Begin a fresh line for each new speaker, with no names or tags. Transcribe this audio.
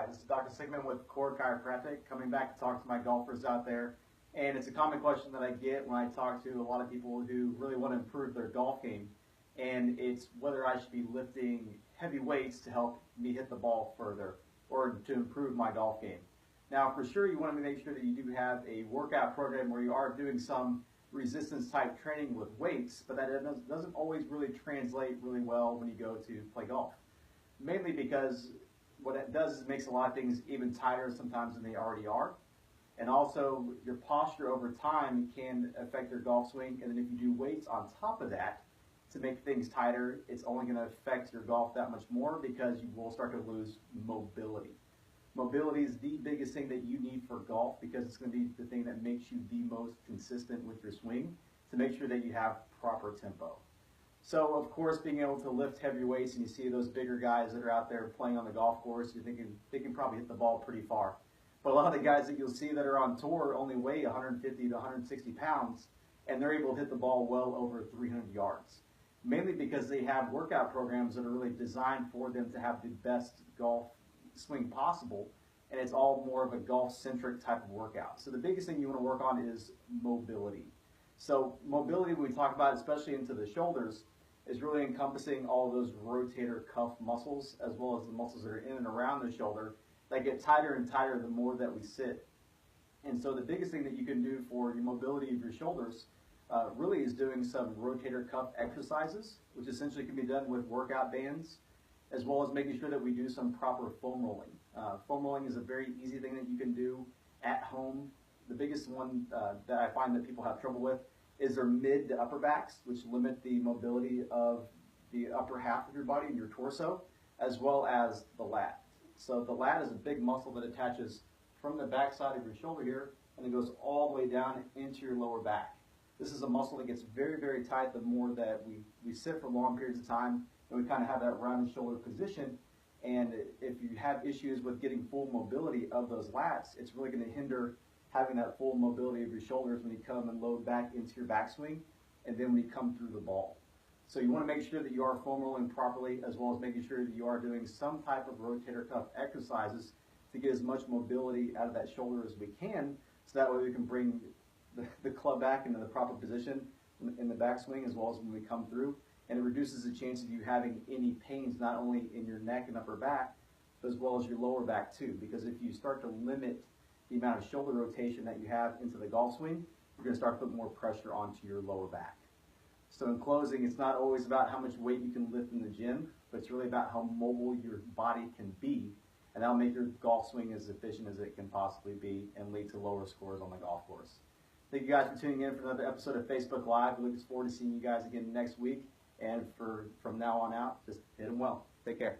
this is Dr. Sigmund with Chiropractic, coming back to talk to my golfers out there. And it's a common question that I get when I talk to a lot of people who really want to improve their golf game. And it's whether I should be lifting heavy weights to help me hit the ball further or to improve my golf game. Now, for sure, you want to make sure that you do have a workout program where you are doing some resistance type training with weights, but that doesn't always really translate really well when you go to play golf. Mainly because what it does is it makes a lot of things even tighter sometimes than they already are. And also your posture over time can affect your golf swing. And then if you do weights on top of that to make things tighter, it's only going to affect your golf that much more because you will start to lose mobility. Mobility is the biggest thing that you need for golf because it's going to be the thing that makes you the most consistent with your swing to make sure that you have proper tempo. So, of course, being able to lift heavy weights, and you see those bigger guys that are out there playing on the golf course, you're thinking they can probably hit the ball pretty far. But a lot of the guys that you'll see that are on tour only weigh 150 to 160 pounds, and they're able to hit the ball well over 300 yards. Mainly because they have workout programs that are really designed for them to have the best golf swing possible, and it's all more of a golf-centric type of workout. So the biggest thing you want to work on is mobility. So mobility, when we talk about, especially into the shoulders, is really encompassing all those rotator cuff muscles as well as the muscles that are in and around the shoulder that get tighter and tighter the more that we sit. And so the biggest thing that you can do for your mobility of your shoulders really is doing some rotator cuff exercises, which essentially can be done with workout bands, as well as making sure that we do some proper foam rolling. Foam rolling is a very easy thing that you can do at home. The biggest one that I find that people have trouble with is their mid to upper backs, which limit the mobility of the upper half of your body and your torso, as well as the lat. So the lat is a big muscle that attaches from the back side of your shoulder here, and it goes all the way down into your lower back. This is a muscle that gets very, very tight the more that we sit for long periods of time, and we kind of have that rounded shoulder position. And if you have issues with getting full mobility of those lats, it's really going to hinder having that full mobility of your shoulders when you come and load back into your backswing, and then when you come through the ball. So you want to make sure that you are foam rolling properly, as well as making sure that you are doing some type of rotator cuff exercises to get as much mobility out of that shoulder as we can, so that way we can bring the club back into the proper position in the backswing as well as when we come through. And it reduces the chance of you having any pains, not only in your neck and upper back, but as well as your lower back too. Because if you start to limit the amount of shoulder rotation that you have into the golf swing, you're going to start to put more pressure onto your lower back. So in closing, it's not always about how much weight you can lift in the gym, but it's really about how mobile your body can be, and that'll make your golf swing as efficient as it can possibly be and lead to lower scores on the golf course. Thank you guys for tuning in for another episode of Facebook Live. We look forward to seeing you guys again next week, and from now on out, just hit them well. Take care.